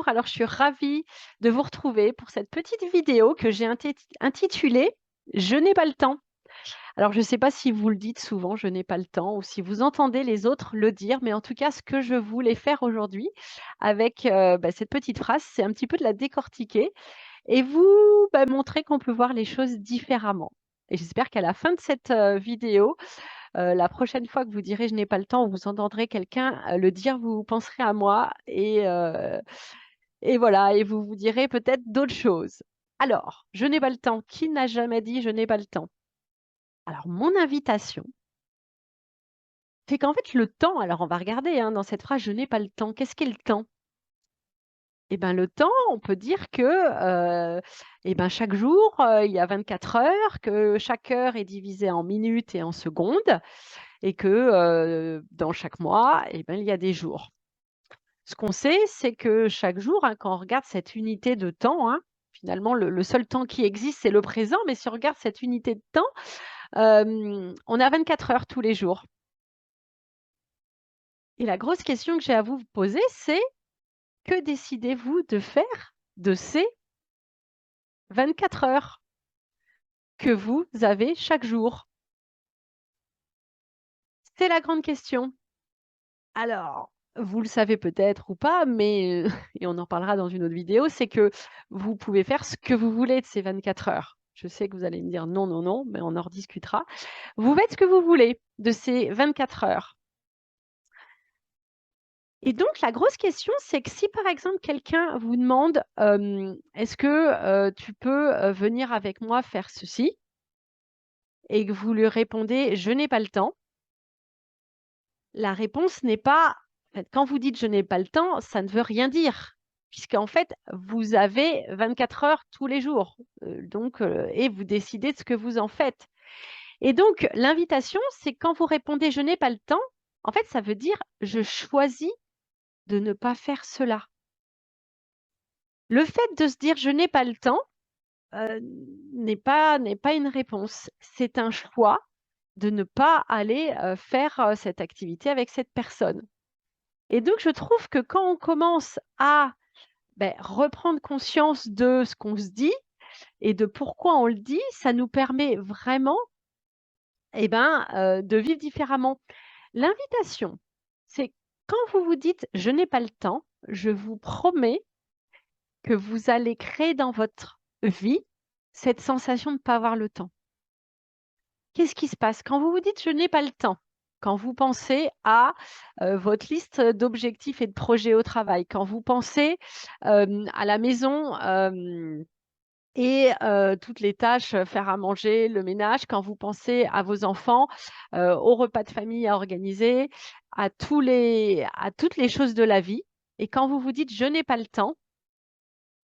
bonjour. Alors, je suis ravie de vous retrouver pour cette petite vidéo que j'ai intitulée «Je n'ai pas le temps». Alors, je ne sais pas si vous le dites souvent, «Je n'ai pas le temps» ou si vous entendez les autres le dire, mais en tout cas, ce que je voulais faire aujourd'hui avec, cette petite phrase, c'est un petit peu de la décortiquer et vous, montrer qu'on peut voir les choses différemment. Et j'espère qu'à la fin de cette, vidéo, la prochaine fois que vous direz: «Je n'ai pas le temps» ou vous entendrez quelqu'un, le dire, vous penserez à moi et voilà, et vous vous direz peut-être d'autres choses. Alors, je n'ai pas le temps. Qui n'a jamais dit: «Je n'ai pas le temps»? Alors mon invitation, c'est qu'en fait le temps, alors on va regarder, hein, dans cette phrase: «Je n'ai pas le temps». Qu'est-ce qu'est le temps? Eh ben, le temps, on peut dire que, chaque jour, il y a 24 heures, que chaque heure est divisée en minutes et en secondes et que, dans chaque mois, il y a des jours. Ce qu'on sait, c'est que chaque jour, hein, quand on regarde cette unité de temps, hein, finalement le seul temps qui existe, c'est le présent, mais si on regarde cette unité de temps, on a 24 heures tous les jours. Et la grosse question que j'ai à vous poser, c'est: que décidez-vous de faire de ces 24 heures que vous avez chaque jour? C'est la grande question. Alors, vous le savez peut-être ou pas, mais et on en parlera dans une autre vidéo, c'est que vous pouvez faire ce que vous voulez de ces 24 heures. Je sais que vous allez me dire: «Non, non, non», mais on en rediscutera. Vous faites ce que vous voulez de ces 24 heures. Et donc la grosse question, c'est que si, par exemple, quelqu'un vous demande, «Est-ce que, tu peux, venir avec moi faire ceci?» et que vous lui répondez: «Je n'ai pas le temps», la réponse n'est pas en fait, quand vous dites: «Je n'ai pas le temps», ça ne veut rien dire, puisqu'en fait, vous avez 24 heures tous les jours, et vous décidez de ce que vous en faites. Et donc l'invitation, c'est quand vous répondez: «Je n'ai pas le temps», en fait, ça veut dire: «Je choisis de ne pas faire cela». Le fait de se dire: «Je n'ai pas le temps», heu, n'est pas une réponse. C'est un choix de ne pas aller, faire, cette activité avec cette personne. Et donc je trouve que quand on commence à, reprendre conscience de ce qu'on se dit et de pourquoi on le dit, ça nous permet vraiment, de vivre différemment. L'invitation, c'est quand vous vous dites: «Je n'ai pas le temps», je vous promets que vous allez créer dans votre vie cette sensation de ne pas avoir le temps. Qu'est-ce qui se passe? Quand vous vous dites: «Je n'ai pas le temps», quand vous pensez à, votre liste d'objectifs et de projets au travail, quand vous pensez, à la maison, toutes les tâches, faire à manger, le ménage, quand vous pensez à vos enfants, aux repas de famille à organiser, à toutes les choses de la vie et quand vous vous dites: «Je n'ai pas le temps»,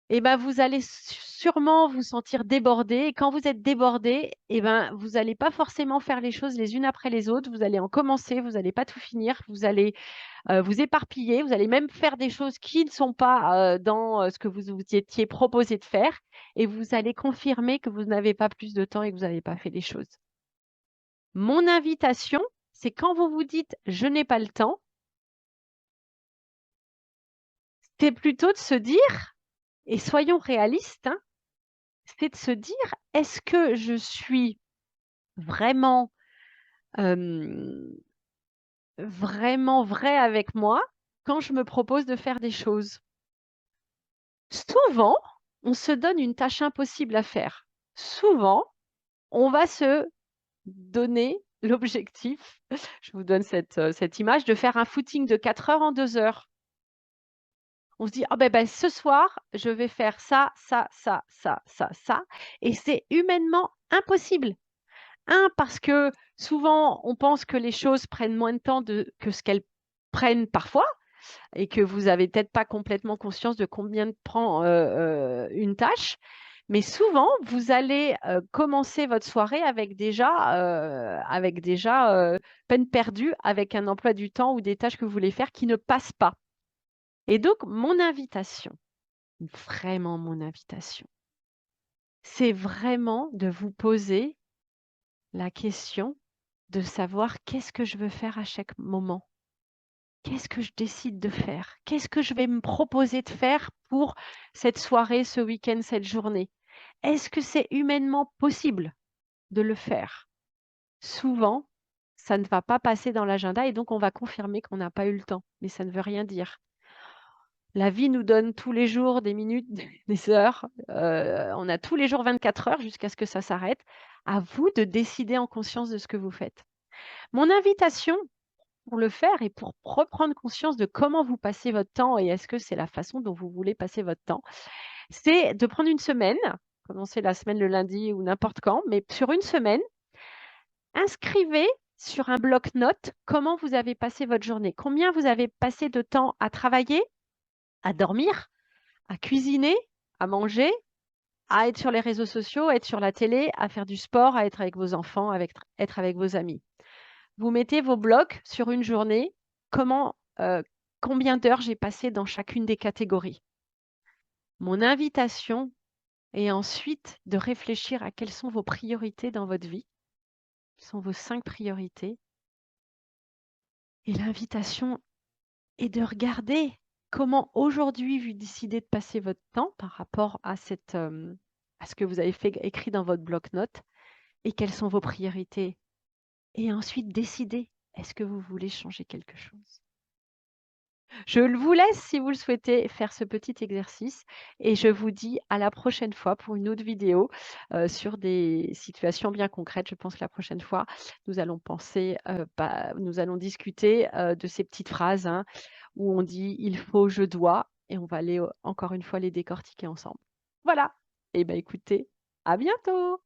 vous allez sûrement vous sentir débordé et quand vous êtes débordé vous allez pas forcément faire les choses les unes après les autres. Vous allez en commencer, vous allez pas tout finir, vous allez, vous éparpiller, vous allez même faire des choses qui ne sont pas, dans, ce que vous étiez proposé de faire et vous allez confirmer que vous n'avez pas plus de temps et que vous n'avez pas fait les choses. Mon invitation, c'est quand vous vous dites: «Je n'ai pas le temps», c'est plutôt de se dire et soyons réalistes, hein, c'est de se dire: «Est-ce que je suis vraiment, hem, vraiment vrai avec moi quand je me propose de faire des choses?» Souvent, on se donne une tâche impossible à faire. Souvent, on va se donner l'objectif, je vous donne cette image, de faire un footing de 4 heures en 2 heures. On se dit: «Ah ce soir, je vais faire ça, ça, ça, ça, ça, ça» et c'est humainement impossible. Parce que souvent, on pense que les choses prennent moins de temps que ce qu'elles prennent parfois et que vous avez peut-être pas complètement conscience de combien de prend, une tâche. Mais souvent, vous allez, commencer votre soirée avec déjà, peine perdue, avec un emploi du temps ou des tâches que vous voulez faire qui ne passent pas. Et donc mon invitation, vraiment mon invitation, c'est vraiment de vous poser la question de savoir qu'est-ce que je veux faire à chaque moment? qu'est-ce que je décide de faire? Qu'est-ce que je vais me proposer de faire pour cette soirée, ce week-end, cette journée? Est-ce que c'est humainement possible de le faire? Souvent, ça ne va pas passer dans l'agenda et donc on va confirmer qu'on n'a pas eu le temps, mais ça ne veut rien dire. La vie nous donne tous les jours des minutes, des heures, on a tous les jours 24 heures jusqu'à ce que ça s'arrête. À vous de décider en conscience de ce que vous faites. Mon invitation pour le faire et pour reprendre conscience de comment vous passez votre temps et est-ce que c'est la façon dont vous voulez passer votre temps, c'est de prendre une semaine, commencer la semaine le lundi ou n'importe quand, mais sur une semaine, inscrivez sur un bloc-notes comment vous avez passé votre journée. Combien vous avez passé de temps à travailler, à dormir, à cuisiner, à manger, à être sur les réseaux sociaux, à être sur la télé, à faire du sport, à être avec vos enfants, être avec vos amis. Vous mettez vos blocs sur une journée, comment, combien d'heures j'ai passé dans chacune des catégories. Mon invitation est ensuite de réfléchir à quelles sont vos priorités dans votre vie. Quelles sont vos 5 priorités? Et l'invitation est de regarder comment aujourd'hui vous décidez de passer votre temps par rapport à cette, à ce que vous avez fait écrit dans votre bloc-notes et quelles sont vos priorités? Et ensuite décider, est-ce que vous voulez changer quelque chose? Je vous laisse, si vous le souhaitez, faire ce petit exercice et je vous dis à la prochaine fois pour une autre vidéo, sur des situations bien concrètes. Je pense que la prochaine fois, nous allons penser, nous allons discuter, de ces petites phrases, hein, où on dit: «Il faut, je dois» et on va encore une fois les décortiquer ensemble. Voilà et ben écoutez, à bientôt!